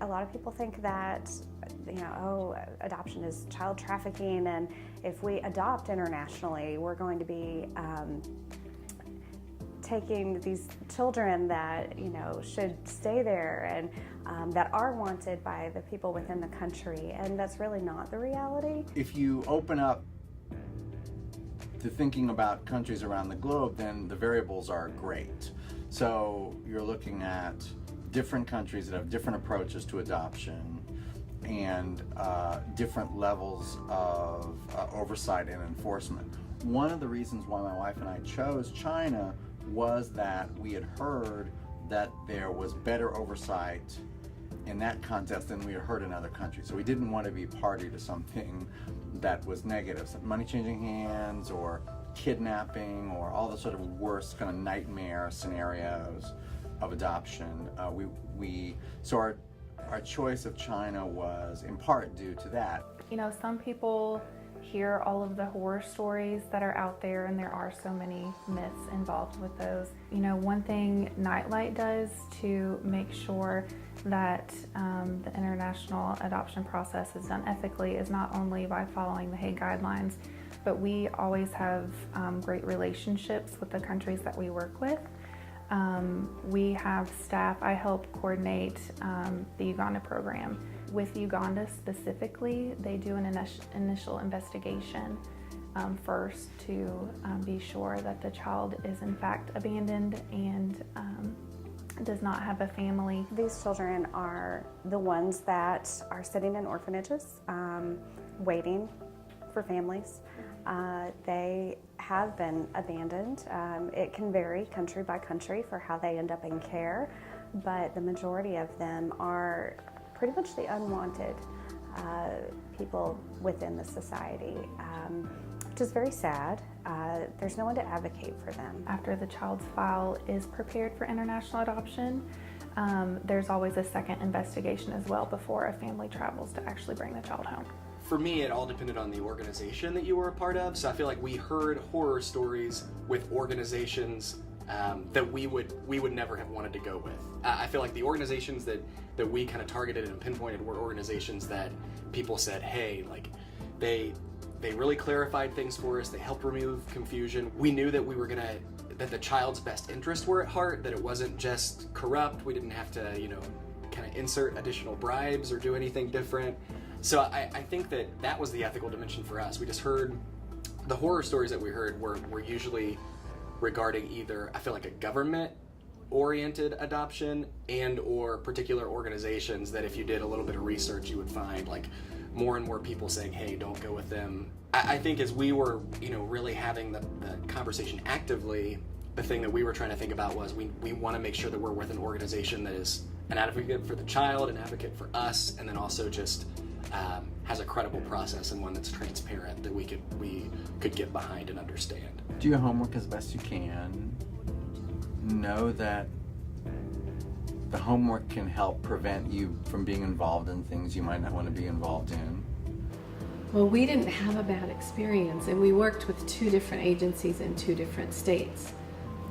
A lot of people think that, oh, adoption is child trafficking, and if we adopt internationally, we're going to be taking these children that, should stay there and that are wanted by the people within the country, and that's really not the reality. If you open up to thinking about countries around the globe, then the variables are great. So you're looking at different countries that have different approaches to adoption and different levels of oversight and enforcement. One of the reasons why my wife and I chose China was that we had heard that there was better oversight in that context than we had heard in other countries. So we didn't want to be party to something that was negative, so money changing hands or kidnapping or all the sort of worst kind of nightmare scenarios of adoption. So our choice of China was in part due to that. Some people hear all of the horror stories that are out there, and there are so many myths involved with those. One thing Nightlight does to make sure that the international adoption process is done ethically is not only by following the Hague guidelines, but we always have great relationships with the countries that we work with. We have staff. I help coordinate the Uganda program. With Uganda specifically, they do an initial investigation first to be sure that the child is in fact abandoned and does not have a family. These children are the ones that are sitting in orphanages, waiting for families. They have been abandoned. It can vary country by country for how they end up in care, but the majority of them are pretty much the unwanted people within the society, which is very sad. There's no one to advocate for them. After the child's file is prepared for international adoption, there's always a second investigation as well before a family travels to actually bring the child home. For me, it all depended on the organization that you were a part of. So I feel like we heard horror stories with organizations that we would never have wanted to go with. I feel like the organizations that we kind of targeted and pinpointed were organizations that people said, hey, like they really clarified things for us. They helped remove confusion. We knew that that the child's best interests were at heart, that it wasn't just corrupt. We didn't have to, kind of insert additional bribes or do anything different. So I think that was the ethical dimension for us. We just heard, the horror stories that we heard were usually regarding either, I feel like, a government-oriented adoption and or particular organizations that if you did a little bit of research, you would find like more and more people saying, hey, don't go with them. I think as we were, really having the conversation actively, the thing that we were trying to think about was we want to make sure that we're with an organization that is an advocate for the child, an advocate for us, and then also just has a credible process and one that's transparent that we could get behind and understand. Do your homework as best you can. Know that the homework can help prevent you from being involved in things you might not want to be involved in. Well, we didn't have a bad experience, and we worked with 2 different agencies in 2 different states.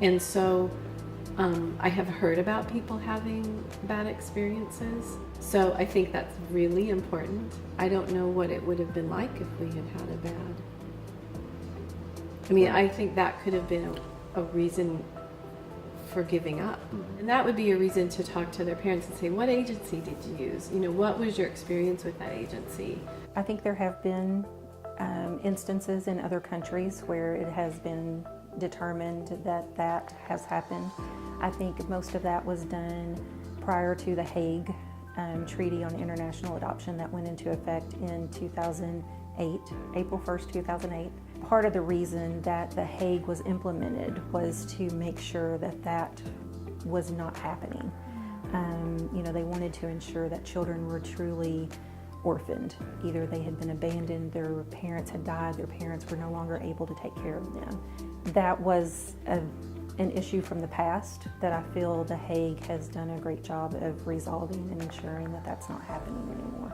And so I have heard about people having bad experiences. So I think that's really important. I don't know what it would have been like if we had had a bad. I think that could have been a reason for giving up. And that would be a reason to talk to their parents and say, what agency did you use? What was your experience with that agency? I think there have been instances in other countries where it has been determined that that has happened. I think most of that was done prior to the Hague Treaty on International Adoption that went into effect in 2008, April 1st, 2008. Part of the reason that the Hague was implemented was to make sure that that was not happening. They wanted to ensure that children were truly orphaned. Either they had been abandoned, their parents had died, their parents were no longer able to take care of them. That was an issue from the past that I feel the Hague has done a great job of resolving and ensuring that that's not happening anymore.